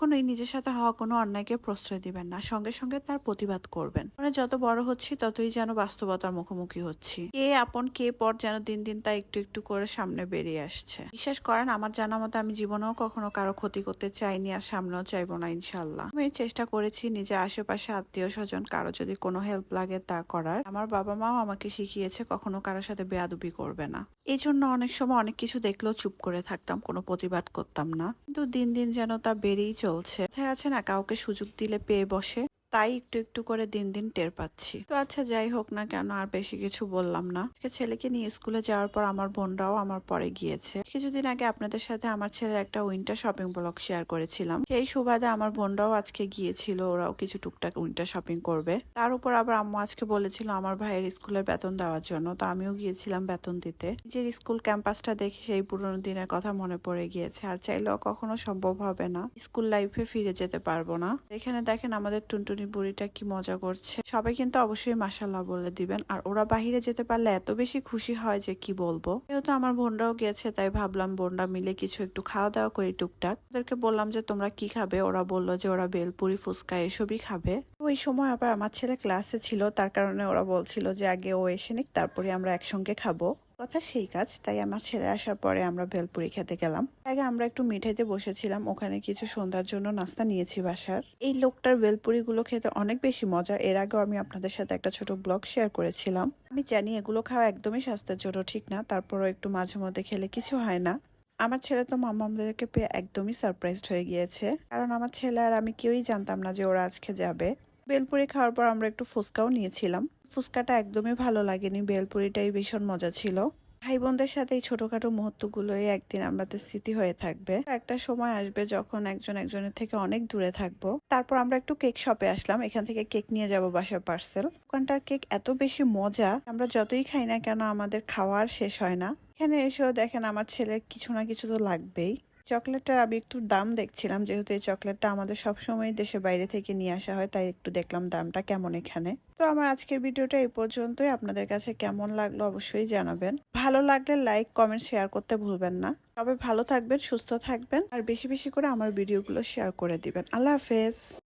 কখনোই নিজের সাথে হওয়া কোনো অন্যায়কে প্রশ্রয় দিবেন না, সঙ্গে সঙ্গে তার প্রতিবাদ করবেন। মানে যত বড় হচ্ছি ততই যেন বাস্তবতার মুখোমুখি হচ্ছি, কে আপন কে পর যেন দিন দিন তা একটু একটু করে সামনে বেরিয়ে আসছে। বিশ্বাস করেন, আমার জানা মতো আমি জীবনেও কখনো কারো ক্ষতি করতে চাইনি আর সামনেও চাইবো না ইনশাল্লাহ। আমি চেষ্টা করেছি নিজের আশেপাশে আত্মীয় স্বজন কারো যদি কোনো হেল্প লাগে তা করার। আমার বাবা মাও আমাকে শিখিয়েছে কখনো কারোর সাথে বেয়াদবি করবে না। এই জন্য অনেক সময় অনেক কিছু দেখলেও চুপ করে থাকতাম, কোনো প্রতিবাদ করতাম না। কিন্তু দিন দিন যেন তা বেড়েই চলছে। কোথায় আছে না, কাউকে সুযোগ দিলে পেয়ে বসে, তাই একটু একটু করে দিন দিন টের পাচ্ছি। তো আচ্ছা, যাই হোক না কেন, আর বেশি কিছু বললাম না। আজকে ছেলেকে নিয়ে স্কুলে যাওয়ার পর আমার বোনরাও আমার পরে গিয়েছে। কিছুদিন আগে আপনাদের সাথে আমার ছেলের একটা উইন্টার শপিং ব্লগ শেয়ার করেছিলাম, সেই সুবাদে আমার বোনরাও আজকে গিয়েছিল, ওরাও কিছু টুকটাক উইন্টার শপিং করবে। তার উপর আবার আম্মু আজকে বলেছিল আমার ভাইয়ের স্কুলের বেতন দেওয়ার জন্য, তো আমিও গিয়েছিলাম বেতন দিতে। নিজের স্কুল ক্যাম্পাসটা দেখে সেই পুরোনো দিনের কথা মনে পড়ে গিয়েছে। আর চাইলেও কখনো সম্ভব হবে না, স্কুল লাইফে ফিরে যেতে পারবো না। এখানে দেখেন আমাদের টুনটুনি বুড়িটা কি মজা করছে। সবাই কিন্তু অবশ্যই মাশাল্লাহ বলে দিবেন। আর ওরা বাহিরে যেতে পারলে এত বেশি খুশি হয় যে কি বলবো। যেহেতু আমার বোনরাও গেছে, তাই ভাবলাম বোনরা মিলে কিছু একটু খাওয়া দাওয়া করি টুকটাক। ওদেরকে বললাম যে তোমরা কি খাবে, ওরা বললো যে ওরা বেলপুরি ফুচকা এসবই খাবে। ওই সময় আবার আমার ছেলে ক্লাসে ছিল, তার কারণে ওরা বলছিল যে আগে ও এসে নিক, তারপরে আমরা একসঙ্গে খাবো। কথা সেই কাজ, তাই আমার ছেলে আসার পরে আমরা ভেলপুরি খেতে গেলাম। আগে আমরা একটু মিঠাইতে বসেছিলাম, ওখানে কিছু সন্ধ্যার জন্য নাস্তা নিয়েছি বাসার। এই লোকটার ভেলপুরি গুলো খেতে অনেক বেশি মজা। এর আগেও আমি আপনাদের সাথে একটা ছোট ব্লগ শেয়ার করেছিলাম। আমি জানি এগুলো খাওয়া একদমই স্বাস্থ্যের জন্য ঠিক না, তারপরও একটু মাঝে মধ্যে খেলে কিছু হয় না। আমার ছেলে তো মামাদেরকে পেয়ে একদমই সারপ্রাইজড হয়ে গিয়েছে, কারণ আমার ছেলে আর আমি কেউই জানতাম না যে ওরা আজকে যাবে। বেলপুরি খাওয়ার পর আমরা একটু ফুচকাও নিয়েছিলাম। ফুচকাটা একদমই ভালো লাগেনি, বেলপুরিটাই ভীষণ মজা ছিল। ভাই বোনদের সাথে এই ছোটখাটো মুহূর্তগুলোই একদিন আমাদের স্মৃতি হয়ে থাকবে। একটা সময় আসবে যখন একজন একজনের থেকে অনেক দূরে থাকবো। তারপর আমরা একটু কেক শপে আসলাম, এখান থেকে কেক নিয়ে যাব বাসার পার্সেল। দোকানটার কেক এত বেশি মজা, আমরা যতই খাই না কেন আমাদের খাওয়ার শেষ হয় না। এখানে এসেও দেখেন আমার ছেলের কিছু না কিছু তো লাগবেই। চকলেটটার আমি একটু দাম দেখছিলাম, যেহেতু এই চকলেটটা আমাদের সবসময় দেশের বাইরে থেকে নিয়ে আসা হয়, তাই একটু দেখলাম দামটা কেমন এখানে। তো আমার আজকের ভিডিওটা এই পর্যন্তই। আপনাদের কাছে কেমন লাগলো অবশ্যই জানাবেন। ভালো লাগলে লাইক কমেন্ট শেয়ার করতে ভুলবেন না। সবাই ভালো থাকবেন, সুস্থ থাকবেন, আর বেশি বেশি করে আমার ভিডিওগুলো শেয়ার করে দিবেন। আল্লাহ হাফেজ।